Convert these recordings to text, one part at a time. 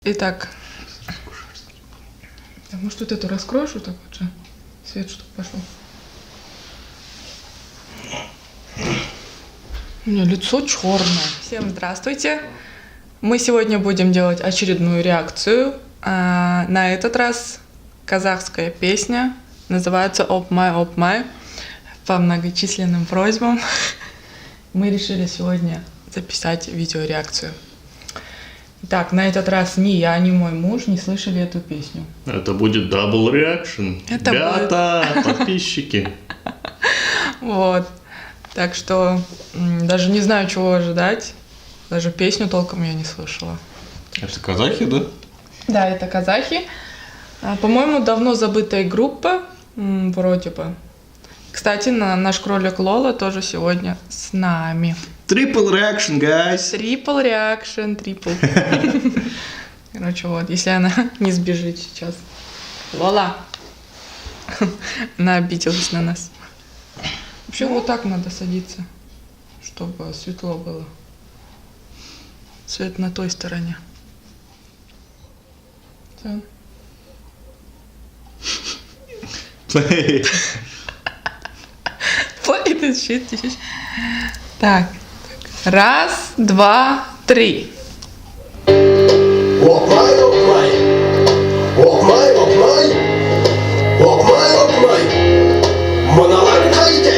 Итак, может вот эту раскроешь вот так вот же? Свет, чтобы пошел. У меня лицо черное. Всем здравствуйте. Мы сегодня будем делать очередную реакцию. На этот раз казахская песня. Называется «Опмай». По многочисленным просьбам мы решили сегодня записать видеореакцию. Итак, на этот раз ни я, ни мой муж не слышали эту песню. Это будет дабл реакшн. Ребята, подписчики. Вот. Так что даже не знаю, чего ожидать. Даже песню толком я не слышала. Это казахи, да? Да, это казахи. По-моему, давно забытая группа, вроде бы. Кстати, наш кролик Лола тоже сегодня с нами. Трипл реакшн, guys. Трипл реакшн. Короче, вот, если она не сбежит сейчас. Лола. Она обиделась на нас. Вообще вот так надо садиться, чтобы светло было. Свет на той стороне. Все. Play. Play this shit. Так. Раз, два, три. Опмай. Мыналар қайда?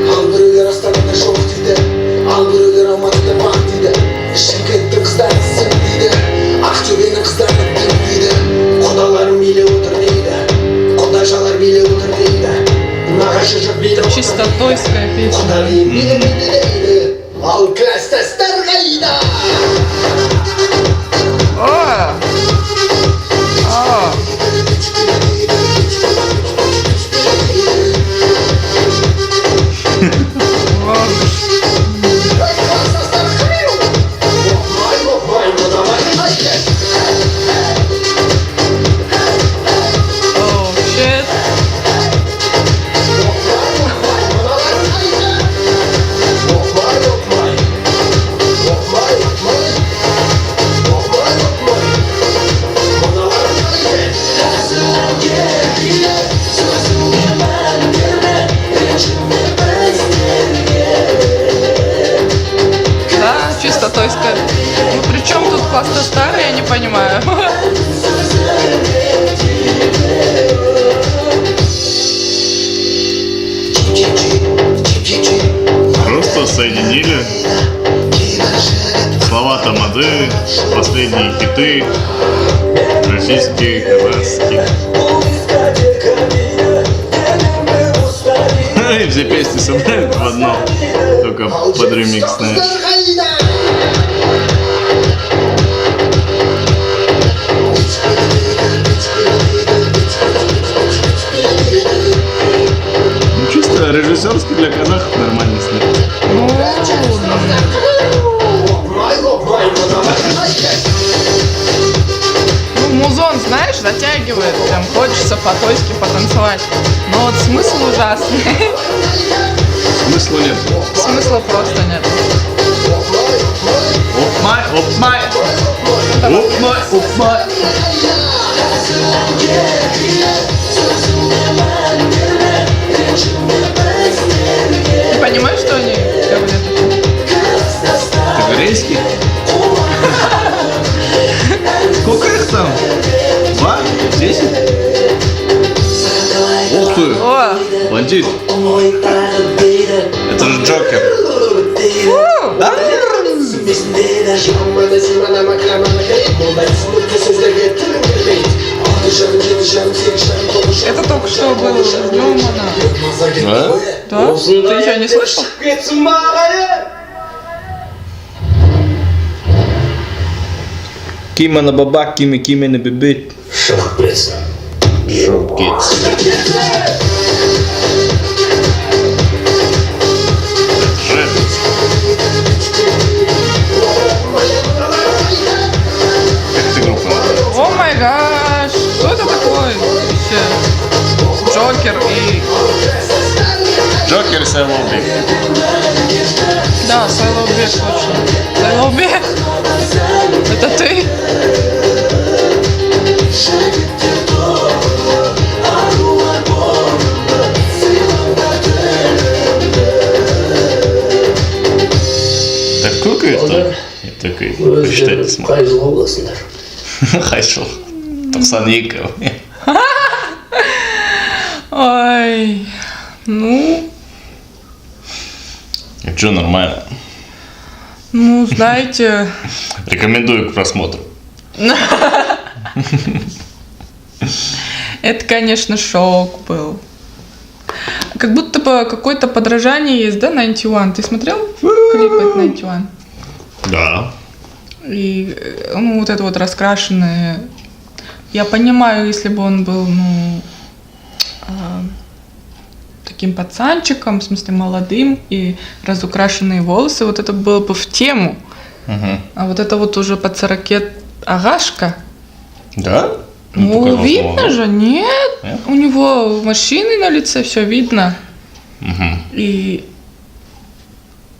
Ал біреулер астанада жоқ дейді, ал біреулер алматыда бақ дейді. Шымкенттің қыздары сен дейді, Ақтөбенің қыздары дін дейді. Құдаларым билеп отыр дейді, құдажалар билеп отыр дейді. Нағашы жұрт билеп отыр дейді. Чисто тойская песня. Құдаларым билеп дейді, ал класстастар қайда? Чисто тойская. Ну при чем тут классно старый, я не понимаю. Просто соединили слова тамады, последние хиты, российские, казахские. И все песни собрали в одно, только под ремикс, знаешь. Ну, чисто режиссерский для казахов нормально снят. Ну, музон, знаешь, затягивает, прям хочется по-тойски потанцевать. Но вот смысл ужасный. Смысла нет. Смысла просто нет. Опмай. Ты понимаешь, что они говорят? Ты корейский? Сколько их там? 2? 10? Ух ты! О! Бандит! Это же Джокер! Да? Это только что было с днем она. Да? Ты еще не слышал? Кима на бабак, кима на бебит. Шахпресс. Шокец. О май гаш! Что это такое? Вообще? Джокер и... Джокер и Сайлоубек. Да, Сайлоубек точно. Сайлоубек? Это ты? Так сколько это? Я такой, посчитать не смог. қай жылғы боласыңдар? Хайшел. Тоқсан Ой, ну, Что, нормально? ну, знаете, Рекомендую к просмотру. это, конечно, шок был. Как будто бы какое-то подражание есть, да, 91? Ты смотрел клип от 91? Да. И, ну, вот это вот раскрашенное. Я понимаю, если бы он был, ну, таким пацанчиком, в смысле молодым, и разукрашенные волосы, вот это было бы в тему. Угу. А вот это вот уже под 40 агашка. Да? Ну, показалось видно молодым. же, нет. Нет? У него морщины на лице, все видно. Угу. И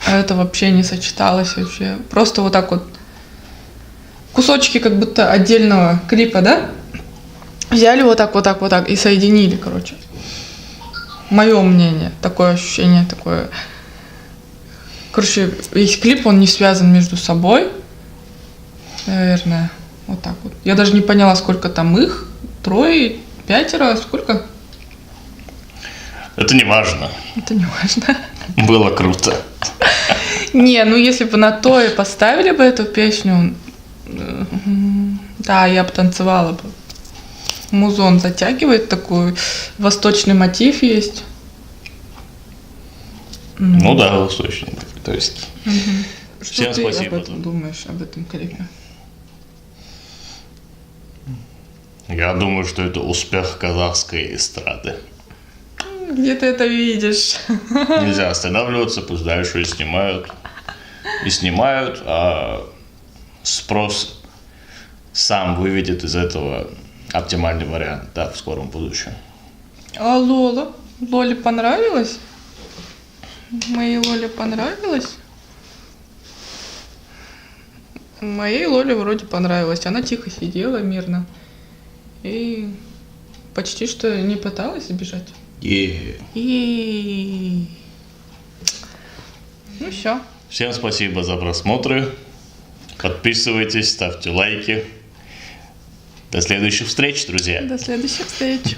это вообще не сочеталось вообще. Просто вот так вот кусочки как будто отдельного клипа, да? Взяли вот так, вот так, вот так и соединили, короче. Мое мнение, такое ощущение, такое. Короче, весь клип, он не связан между собой. Наверное, вот так вот. Я даже не поняла, сколько там их. 3, 5, сколько? Это не важно. Это не важно. Было круто. Не, ну если бы на то и поставили бы эту песню, да, я бы танцевала бы. Музон затягивает, такой восточный мотив есть. Ну да, восточный. То есть. Что Всем ты спасибо. об этом думаешь, об этом клипе? Я думаю, что это успех казахской эстрады. Где ты это видишь? Нельзя останавливаться, пусть дальше и снимают. И снимают, а спрос сам выведет из этого оптимальный вариант, да, в скором будущем. А Лола? Лоле понравилось? Моей Лоле понравилось? Моей Лоле вроде понравилось. Она тихо сидела мирно. И почти что не пыталась сбежать. И ну все. Всем спасибо за просмотры. Подписывайтесь, ставьте лайки. До следующих встреч, друзья. До следующих встреч.